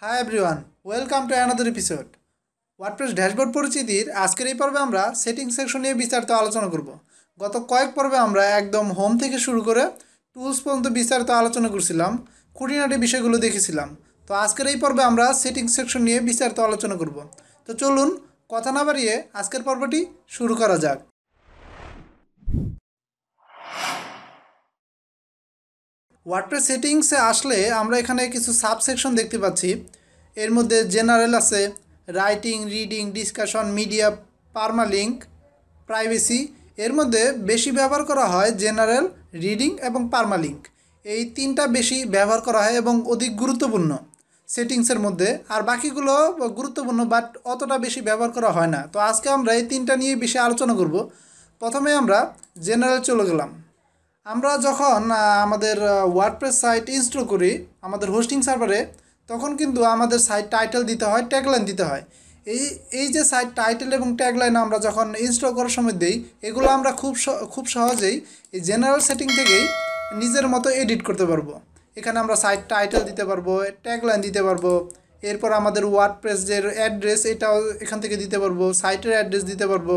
Hi everyone, welcome to another episode. WordPress dashboard পরিচিতির আজকের এই পর্বে আমরা সেটিং সেকশন নিয়ে বিস্তারিত আলোচনা করব। গত কয়েক পর্বে আমরা একদম হোম থেকে শুরু করে টুলস পর্যন্ত বিস্তারিত আলোচনা করছিলাম, খুঁটিনাটি বিষয়গুলো দেখেছিলাম। তো আজকের এই পর্বে আমরা সেটিং সেকশন নিয়ে বিস্তারিত আলোচনা করব। তো চলুন কথা না বাড়িয়ে আজকের পর্বটি শুরু করা যাক। ওয়ার্ডপ্রেস সেটিংসে আসলে আমরা এখানে কিছু সাবসেকশন দেখতে পাচ্ছি। এর মধ্যে জেনারেল আছে, writing, reading, discussion, media, permalink, privacy. এর মধ্যে বেশি ব্যবহার করা হয় জেনারেল, রিডিং এবং পারমালিঙ্ক। এই তিনটা বেশি ব্যবহার করা হয় এবং অধিক গুরুত্বপূর্ণ সেটিংসের মধ্যে। আর বাকিগুলো গুরুত্বপূর্ণ বাট অতটা বেশি ব্যবহার করা হয় না। তো আজকে আমরা এই তিনটা নিয়ে বেশি আলোচনা করব। প্রথমে আমরা জেনারেল চলে গেলাম। আমরা যখন আমাদের ওয়ার্ডপ্রেস সাইট ইনস্টল করি আমাদের হোস্টিং সার্ভারে, তখন কিন্তু আমাদের সাইট টাইটেল দিতে হয়, ট্যাগলাইন দিতে হয়। এই এই যে সাইট টাইটেল এবং ট্যাগলাইন আমরা যখন ইনস্টল করার সময় দিই, এগুলো আমরা খুব সহজেই এই জেনারেল সেটিং থেকেই নিজের মতো এডিট করতে পারবো। এখানে আমরা সাইট টাইটেল দিতে পারবো, ট্যাগলাইন দিতে পারবো, এরপর আমাদের ওয়ার্ডপ্রেস যে অ্যাড্রেস এটাও এখান থেকে দিতে পারবো, সাইটের অ্যাড্রেস দিতে পারবো।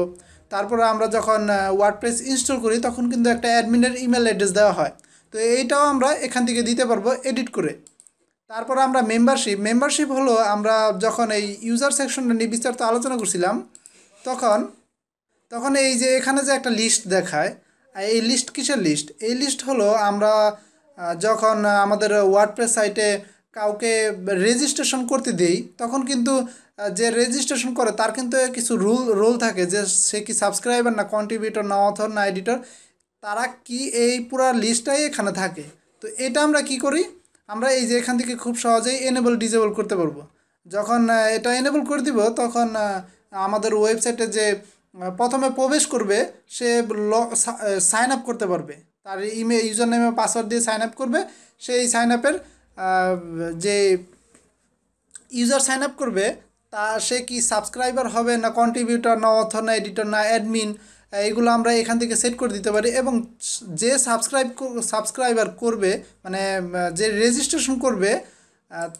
তারপরে আমরা যখন ওয়ার্ডপ্রেস ইনস্টল করি তখন কিন্তু একটা অ্যাডমিনের ইমেল অ্যাড্রেস দেওয়া হয়। তো এইটাও আমরা এখান থেকে দিতে পারবো এডিট করে। তারপর আমরা মেম্বারশিপ হলো আমরা যখন এই ইউজার সেকশনটা নিয়ে বিস্তারিত আলোচনা করছিলাম, তখন তখন এই যে এখানে যে একটা লিস্ট দেখায়, এই লিস্ট কিসের লিস্ট? এই লিস্ট হলো আমরা যখন আমাদের ওয়ার্ডপ্রেস সাইটে কাউকে রেজিস্ট্রেশন করতে দেই, তখন কিন্তু যে রেজিস্ট্রেশন করে তার কিন্তু কিছু রোল থাকে, যে সে কি সাবস্ক্রাইবার না কন্ট্রিবিউটর না অথর না এডিটর, তারা কি এই পুরো লিস্টটাই এখানে থাকে। তো এটা আমরা কি করি, আমরা এই যে এখান থেকে খুব সহজেই এনেবল ডিজেবল করতে পারবো। যখন এটা এনেবল করে দিব তখন আমাদের ওয়েবসাইটে যে প্রথমে প্রবেশ করবে সে সাইন আপ করতে পারবে, তার ইমেল ইউজার নেমে পাসওয়ার্ড দিয়ে সাইন আপ করবে। সেই সাইন আপের যে ইউজার সাইন আপ করবে তা সে কি সাবস্ক্রাইবার হবে না কন্ট্রিবিউটর না অথর না এডিটর না অ্যাডমিন, এইগুলো আমরা এখান থেকে সেট করে দিতে পারি। এবং যে সাবস্ক্রাইবার করবে মানে যে রেজিস্ট্রেশন করবে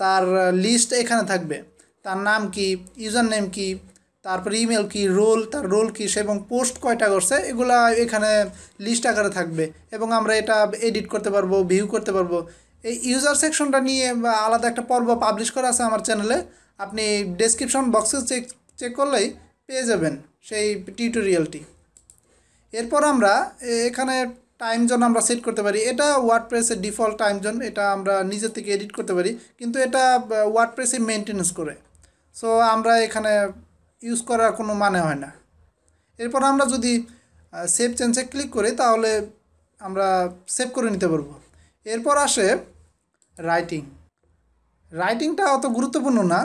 তার লিস্ট এখানে থাকবে, তার নাম কি, ইউজার নেম কি, তারপর ইমেল কি, তার রোল কি, এবং পোস্ট কয়টা করছে, এগুলা এখানে লিস্ট আকারে থাকবে। এবং আমরা এটা এডিট করতে পারবো, ভিউ করতে পারবো। এই ইউজার সেকশনটা নিয়ে আলাদা একটা পর্ব পাবলিশ করা আছে আমার চ্যানেলে, আপনি ডেসক্রিপশন বক্সে চেক করলেই পেয়ে যাবেন সেই টিউটোরিয়ালটি। এরপর আমরা এখানে টাইম জোন আমরা সেট করতে পারি। এটা ওয়ার্ডপ্রেসের ডিফল্ট টাইম জোন, এটা আমরা নিজের থেকে এডিট করতে পারি, কিন্তু এটা ওয়ার্ডপ্রেসে মেনটেনেন্স করে, সো আমরা এখানে ইউজ করার কোনো মানে হয় না। এরপর আমরা যদি সেভ চেঞ্জে ক্লিক করি তাহলে আমরা সেভ করে নিতে পারবো। এরপর আসে রাইটিংটা অত গুরুত্বপূর্ণ না,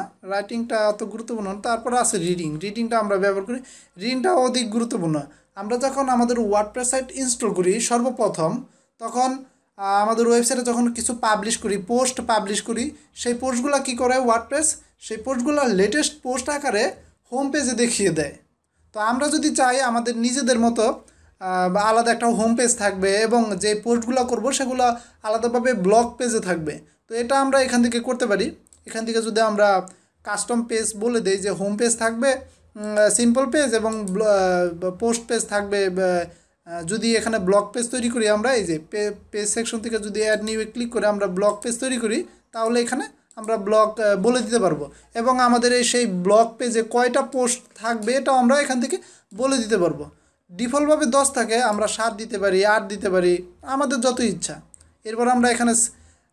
তারপর আছে রিডিংটা আমরা ব্যবহার করি। রিডিংটা অধিক গুরুত্বপূর্ণ। আমরা যখন আমাদের ওয়ার্ডপ্রেস সাইট ইনস্টল করি সর্বপ্রথম, তখন আমাদের ওয়েবসাইটে যখন কিছু পোস্ট পাবলিশ করি, সেই পোস্টগুলো কী করে ওয়ার্ডপ্রেস, সেই পোস্টগুলো লেটেস্ট পোস্ট আকারে হোম পেজে দেখিয়ে দেয়। তো আমরা যদি চাই আমাদের নিজেদের মতো আলাদা একটা হোম পেজ থাকবে এবং যে পোস্টগুলো করব সেগুলো আলাদাভাবে ব্লগ পেজে থাকবে। তো এটা আমরা এখান থেকে করতে পারি। এখান থেকে যদি আমরা কাস্টম পেজ বলে দিই যে হোম পেজ থাকবে, সিম্পল পেজ, এবং পোস্ট পেজ থাকবে। যদি এখানে ব্লগ পেজ তৈরি করি আমরা, এই যে পেজ সেকশন থেকে যদি অ্যাড নিউ ক্লিক করে আমরা ব্লগ পেজ তৈরি করি, তাহলে এখানে আমরা ব্লগ বলে দিতে পারবো। এবং আমাদের এই সেই ব্লগ পেজে কয়টা পোস্ট থাকবে এটাও আমরা এখান থেকে বলে দিতে পারবো। ডিফল্টভাবে 10 থাকে, আমরা 7 দিতে পারি, 8 দিতে পারি, আমাদের যত ইচ্ছা। এরপর আমরা এখানে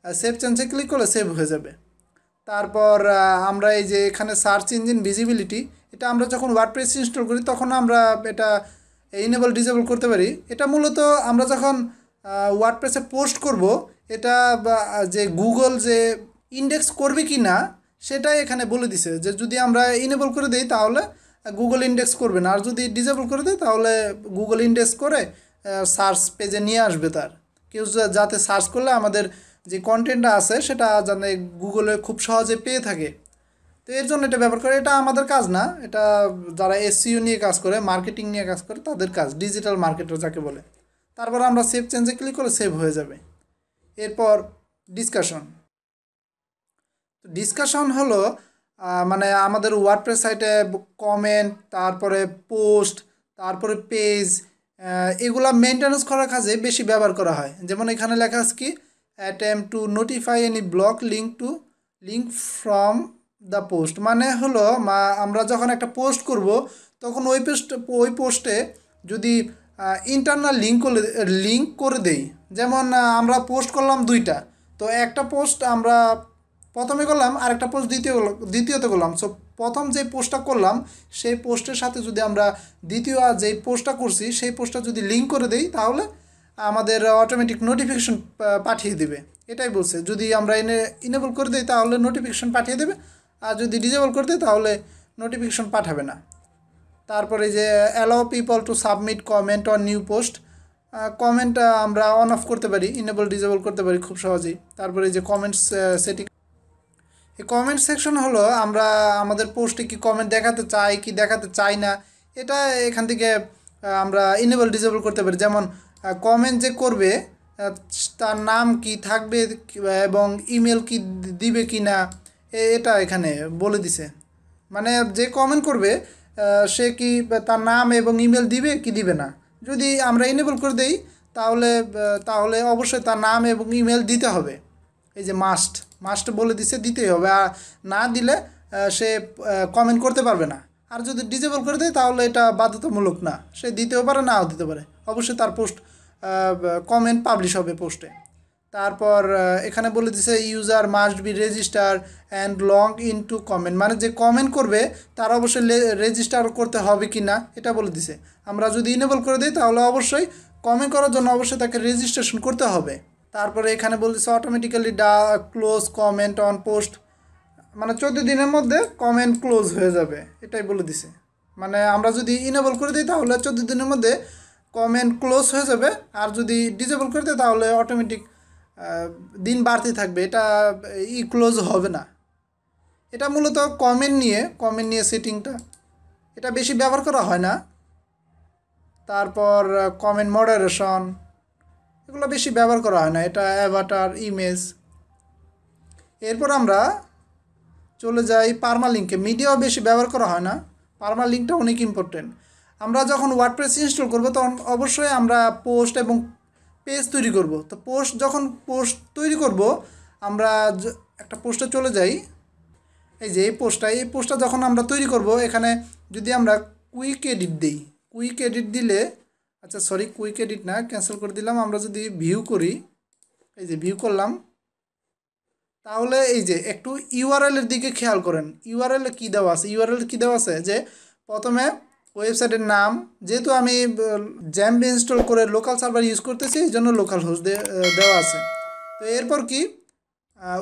সেভ চেঞ্জে ক্লিক করলে সেভ হয়ে যাবে। তারপর আমরা এই যে এখানে সার্চ ইঞ্জিন ভিজিবিলিটি, এটা আমরা যখন ওয়ার্ডপ্রেস ইনস্টল করি তখন আমরা এটা এনেবল ডিসেবল করতে পারি। এটা মূলত আমরা যখন ওয়ার্ডপ্রেসে পোস্ট করব, এটা যে গুগল যে ইন্ডেক্স করবে কি না সেটাই এখানে বলে দিছে, যে যদি আমরা এনেবল করে দিই তাহলে গুগল ইন্ডেক্স করবে না, আর যদি ডিসেবল করে দেয় তাহলে গুগল ইন্ডেক্স করে সার্চ পেজে নিয়ে আসবে। তার কেউ যাতে সার্চ করলে আমাদের যে কন্টেন্টটা আছে সেটা যেন গুগলে খুব সহজে পেয়ে থাকে। তো এর জন্য এটা ব্যবহার করে। এটা আমাদের কাজ না, এটা যারা এসইও নিয়ে কাজ করে, মার্কেটিং নিয়ে কাজ করে তাদের কাজ, ডিজিটাল মার্কেটার যাকে বলে। তারপর আমরা সেভ চেঞ্জে ক্লিক করে সেভ হয়ে যাবে। এরপর ডিসকাশন। তো ডিসকাশন হলো মানে আমাদের ওয়ার্ডপ্রেস সাইটে কমেন্ট, তারপরে পোস্ট, তারপরে পেজ, এগুলা মেনটেন্যান্স করার কাজে বেশি ব্যবহার করা হয়। যেমন এখানে লেখা আছে কি, attempt to notify any block link from the post, মানে হলো আমরা যখন একটা পোস্ট করব তখন ওই পোস্টে যদি ইন্টারনাল লিঙ্ক করে দেই। যেমন আমরা পোস্ট করলাম দুইটা, তো একটা পোস্ট আমরা প্রথমে করলাম, আরেকটা পোস্ট দ্বিতীয়তে করলাম। সো প্রথম যে পোস্টটা করলাম সেই পোস্টের সাথে যদি আমরা দ্বিতীয় যে পোস্টটা করছি সেই পোস্টটা যদি লিঙ্ক করে দেই, তাহলে আমাদের অটোমেটিক নোটিফিকেশন পাঠিয়ে দেবে। এটাই বলছে, যদি আমরা ইনেবল করে দিই তাহলে নোটিফিকেশন পাঠিয়ে দেবে, আর যদি ডিজেবল করে দিই তাহলে নোটিফিকেশন পাঠাবে না। তারপরে যে allow people to submit comment on new post, comment আমরা অন অফ করতে পারি, ইনেবল ডিজেবল করতে পারি খুব সহজেই। তারপরে যে কমেন্টস সেটিং, এই কমেন্ট সেকশন হলো আমরা আমাদের পোস্টে কি কমেন্ট দেখাতে চাই কি দেখাতে চাই না, এটা এখান থেকে আমরা ইনেবল ডিজেবল করতে পারি। যেমন কমেন্ট যে করবে তার নাম কি থাকবে এবং ইমেল কি দিবে কি না, এটা এখানে বলে দিছে। মানে যে কমেন্ট করবে সে কি তার নাম এবং ইমেল দিবে কি দিবে না। যদি আমরা ইনেবল করে দেই তাহলে অবশ্যই তার নাম এবং ইমেল দিতে হবে। এই যে মাস্ট বলে দিছে, দিতেই হবে। আর না দিলে সে কমেন্ট করতে পারবে না। আর যদি ডিজেবল করে দেয় তাহলে এটা বাধ্যতামূলক না, সে দিতেও পারে নাও দিতে পারে, অবশ্যই তার পোস্ট কমেন্ট পাবলিশ হবে পোস্টে। তারপর এখানে বলে দিছে user must be register and long in two comment, মানে যে কমেন্ট করবে তার অবশ্যই রেজিস্টার করতে হবে কি না এটা বলে দিছে। আমরা যদি ইনেবল করে দিই তাহলে অবশ্যই কমেন্ট করার জন্য অবশ্যই তাকে রেজিস্ট্রেশন করতে হবে। তারপরে এখানে বলতেছে automatically close comment on post, মানে 14 দিনের মধ্যে কমেন্ট ক্লোজ হয়ে যাবে, এটাই বলে দিছে। মানে আমরা যদি ইনেবল করে দিই তাহলে 14 দিনের মধ্যে কমেন্ট ক্লোজ হয়ে যাবে, আর যদি ডিসেবল করে দিই তাহলে অটোমেটিক দিন বাড়তে থাকবে, এটা ক্লোজ হবে না। এটা মূলত কমেন্ট নিয়ে সেটিংটা, এটা বেশি ব্যবহার করা হয় না। তারপর কমেন্ট মডারেশন, এগুলো বেশি ব্যবহার করা হয় না। এটা অ্যাভাটার ইমেজ। এরপর আমরা চলে যাই পার্মালিঙ্কে। মিডিয়াও বেশি ব্যবহার করা হয় না, পার্মালিঙ্কটা অনেক ইম্পর্টেন্ট। আমরা যখন ওয়ার্ডপ্রেস ইনস্টল করব তখন অবশ্যই আমরা পোস্ট এবং পেজ তৈরি করব। তো যখন পোস্ট তৈরি করব আমরা একটা পোস্টে চলে যাই। এই যে এই পোস্টটা যখন আমরা তৈরি করব, এখানে যদি আমরা কুইক এডিট দিই, কুইক এডিট দিলে, আচ্ছা সরি কুইক এডিট না, ক্যান্সেল করে দিলাম। আমরা যদি ভিউ করি, এই যে ভিউ করলাম, তাহলে এই যে একটু ইউআরএলের দিকে খেয়াল করেন। ইউআরএলে কী দেওয়া আছে, ইউআরএল কী দেওয়া আছে যে প্রথমে ওয়েবসাইটের নাম, যেহেতু আমি জ্যাম্প ইনস্টল করে লোকাল সার্ভার ইউজ করতেছি এই জন্য লোকাল হোস্ট দেওয়া আছে। তো এরপর কি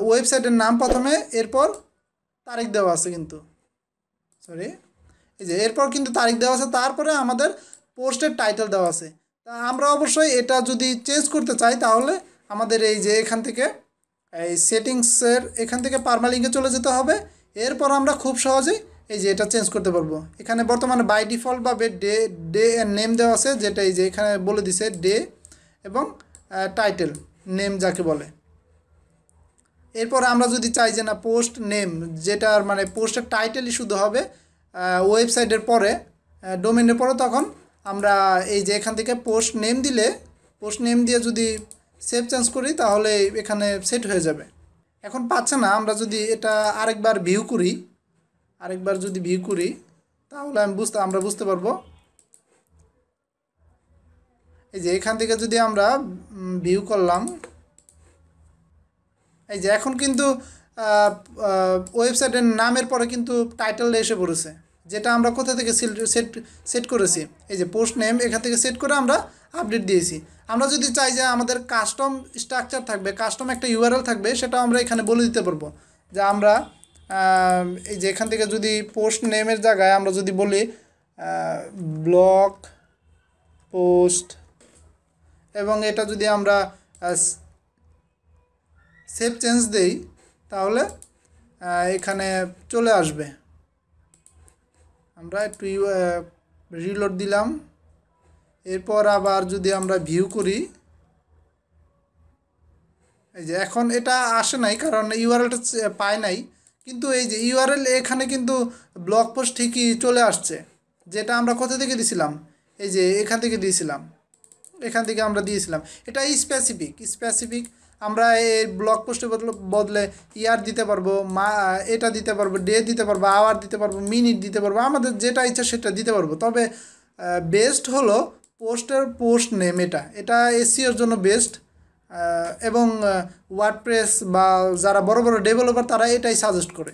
ওয়েবসাইটের নাম প্রথমে, এরপর তারিখ দেওয়া আছে, কিন্তু সরি এই যে এরপর কিন্তু তারিখ দেওয়া আছে, তারপরে আমাদের পোস্টের টাইটেল দেওয়া আছে। তা আমরা অবশ্যই এটা যদি চেঞ্জ করতে চাই তাহলে আমাদের এই যে এখান থেকে এই সেটিংসের এখান থেকে পার্মালিঙ্কে চলে যেতে হবে। এরপর আমরা খুব সহজেই এই যে এটা চেঞ্জ করতে পারবো। এখানে বর্তমানে বাই ডিফল্টভাবে ডে এর নেম দেওয়া আছে, যেটা এই যে এখানে বলে দিছে ডে এবং টাইটেল নেম যাকে বলে। এরপর আমরা যদি চাই যে না পোস্ট নেম, যেটার মানে পোস্টের টাইটেলই শুধু হবে ওয়েবসাইটের পরে, ডোমেনের পরে, তখন আমরা এই যে এখান থেকে পোস্ট নেম দিয়ে যদি সেভ চেঞ্জ করি তাহলে এখানে সেট হয়ে যাবে। এখন পাচ্ছে না, আমরা যদি এটা আরেকবার যদি ভিউ করি তাহলে আমরা বুঝতে পারবো। এই যে এখান থেকে যদি আমরা ভিউ করলাম, এই যে এখন কিন্তু ওয়েবসাইটের নামের পরে কিন্তু টাইটেল এসে পড়েছে, যেটা আমরা কোথা থেকে সেট করেছি। এই যে পোস্ট নেম এখান থেকে সেট করে আমরা আপডেট দিয়েছি। আমরা যদি চাই যে আমাদের কাস্টম স্ট্রাকচার থাকবে, কাস্টম একটা ইউআরএল থাকবে, সেটা আমরা এখানে বলে দিতে পারবো। যে আমরা এই যে এখান থেকে যদি পোস্ট নেমের জায়গায় আমরা যদি বলি ব্লগ পোস্ট, এবং এটা যদি আমরা সেভ চেঞ্জ দেই তাহলে এখানে চলে আসবে। আমরা একটু রিলোড দিলাম। এরপর আবার যদি আমরা ভিউ করি, এই যে এখন এটা আসে নাই কারণ ইউআরএলটা পায় নাই। কিন্তু এই যে ইউআরএল এখানে কিন্তু ব্লগ পোস্ট ঠিকই চলে আসছে, যেটা আমরা কোথা থেকে দিয়েছিলাম, এই যে এখান থেকে দিয়েছিলাম, এখান থেকে আমরা দিয়েছিলাম। এটা স্পেসিফিক আমরা এই ব্লগ পোস্টের বদলে ইয়ার দিতে পারবো, এটা দিতে পারবো, ডে দিতে পারবো, আওয়ার দিতে পারবো, মিনিট দিতে পারবো, আমাদের যেটা ইচ্ছা সেটা দিতে পারবো। তবে বেস্ট হলো পোস্ট নেম, এটা এসইওর জন্য বেস্ট। এবং ওয়ার্ডপ্রেস বা যারা বড় বড় ডেভেলপার তারা এটাই সাজেস্ট করে।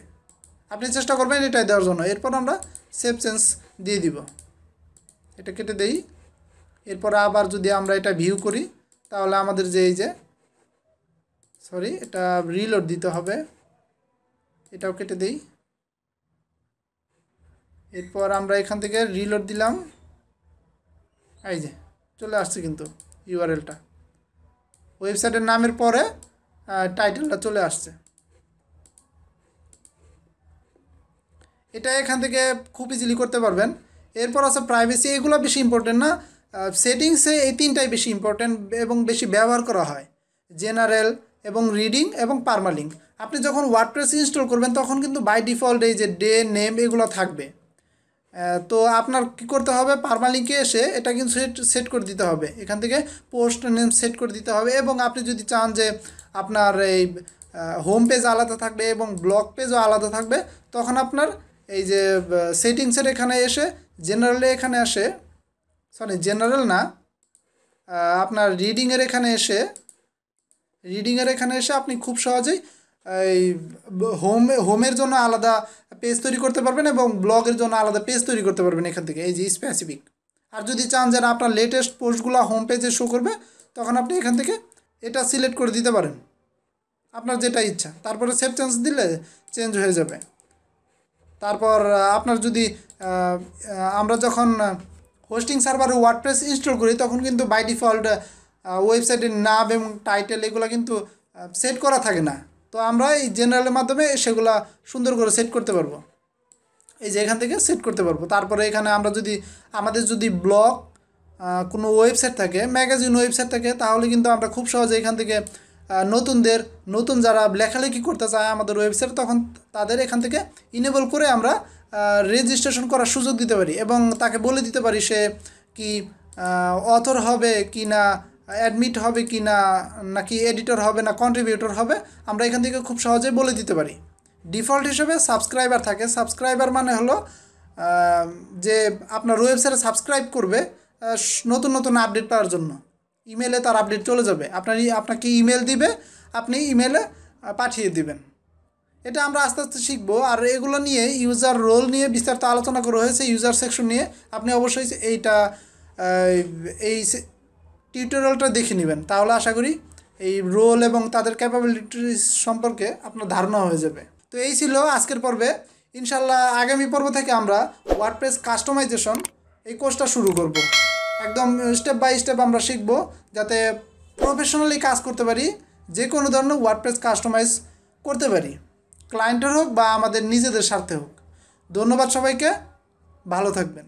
আপনি চেষ্টা করবেন এটাই দেওয়ার জন্য। এরপর আমরা সেভ চেঞ্জ দিয়ে দিব, এটা কেটে দেই। এরপর আবার যদি আমরা এটা ভিউ করি তাহলে আমাদের যে এই যে এটা রিলোড দিতে হবে, এটাও কেটে দেই। এরপর আমরা এখান থেকে রিলোড দিলাম, এই যে চলে আসছে কিন্তু ইউআরএলটা, ওয়েবসাইটের নামের পরে টাইটেলটা চলে আসছে। এটা এখান থেকে খুব ইজিলি করতে পারবেন। এরপর আছে প্রাইভেসি, এগুলো বেশি ইম্পর্টেন্ট না। সেটিংসে এই তিনটাই বেশি ইম্পর্টেন্ট এবং বেশি ব্যবহার করা হয়, জেনারেল এবং রিডিং এবং পারমালিঙ্ক। আপনি যখন ওয়ার্ডপ্রেস ইনস্টল করবেন তখন কিন্তু বাই ডিফল্ট এই যে ডে নেম এগুলো থাকবে। তো আপনার কি করতে হবে, পারমালিঙ্কে এসে এটা কিন্তু সেট করে দিতে হবে, এখান থেকে পোস্ট নেম সেট করে দিতে হবে। এবং আপনি যদি চান যে আপনার এই হোম পেজ আলাদা থাকবে এবং ব্লগ পেজও আলাদা থাকবে, তখন আপনার এই যে সেটিংসের এখানে এসে জেনারেলে এখানে আসে, জেনারেল না, আপনার রিডিংয়ের এখানে এসে আপনি খুব সহজেই এই হোমের জন্য আলাদা পেজ তৈরি করতে পারবেন এবং ব্লগের জন্য আলাদা পেজ তৈরি করতে পারবেন এখান থেকে, এই যে স্পেসিফিক। আর যদি চান যে আপনার লেটেস্ট পোস্টগুলো হোম পেজে শো করবে, তখন আপনি এখান থেকে এটা সিলেক্ট করে দিতে পারেন, আপনার যেটা ইচ্ছা। তারপরে সেভ চেঞ্জ দিলে চেঞ্জ হয়ে যাবে। তারপর আপনার যদি আমরা যখন হোস্টিং সার্ভারে ওয়ার্ডপ্রেস ইনস্টল করি তখন কিন্তু বাই ডিফল্ট ওয়েবসাইটের নাম এবং টাইটেল এগুলো কিন্তু সেট করা থাকে না। তো আমরা এই জেনারেলের মাধ্যমে সেগুলা সুন্দর করে সেট করতে পারবো, এই যে এখান থেকে সেট করতে পারবো। তারপরে এখানে আমরা যদি আমাদের যদি ব্লগ কোনো ওয়েবসাইট থাকে, ম্যাগাজিন ওয়েবসাইট থাকে, তাহলে কিন্তু আমরা খুব সহজে এখান থেকে নতুন যারা লেখালেখি করতে চায় আমাদের ওয়েবসাইট, তখন তাদের এখান থেকে ইনেবল করে আমরা রেজিস্ট্রেশন করার সুযোগ দিতে পারি এবং তাকে বলে দিতে পারি সে কি অথর হবে কি না, অ্যাডমিট হবে কি না, নাকি এডিটর হবে না কন্ট্রিবিউটর হবে, আমরা এখান থেকে খুব সহজেই বলে দিতে পারি। ডিফল্ট হিসেবে সাবস্ক্রাইবার থাকে, সাবস্ক্রাইবার মানে হলো যে আপনার ওয়েবসাইটে সাবস্ক্রাইব করবে নতুন আপডেট পাওয়ার জন্য। ইমেলে তার আপডেট চলে যাবে, আপনাকে ইমেল দিবে, আপনি ইমেলে পাঠিয়ে দিবেন। এটা আমরা আস্তে আস্তে শিখবো। আর এগুলো নিয়ে ইউজার রোল নিয়ে বিস্তারিত আলোচনা করা হয়েছে, ইউজার সেকশন নিয়ে। আপনি অবশ্যই এই টিউটোরিয়ালটা দেখে নেবেন, তাহলে আশা করি এই রোল এবং তাদের ক্যাপাবিলিটিস সম্পর্কে আপনার ধারণা হয়ে যাবে। তো এই ছিল আজকের পর্বে। ইনশাল্লাহ আগামী পর্ব থেকে আমরা ওয়ার্ডপ্রেস কাস্টমাইজেশন এই কোর্সটা শুরু করব। একদম স্টেপ বাই স্টেপ আমরা শিখব, যাতে প্রফেশনালি কাজ করতে পারি, যে কোনো ধরনের ওয়ার্ডপ্রেস কাস্টমাইজ করতে পারি, ক্লায়েন্টের হোক বা আমাদের নিজেদের স্বার্থে হোক। ধন্যবাদ সবাইকে, ভালো থাকবেন।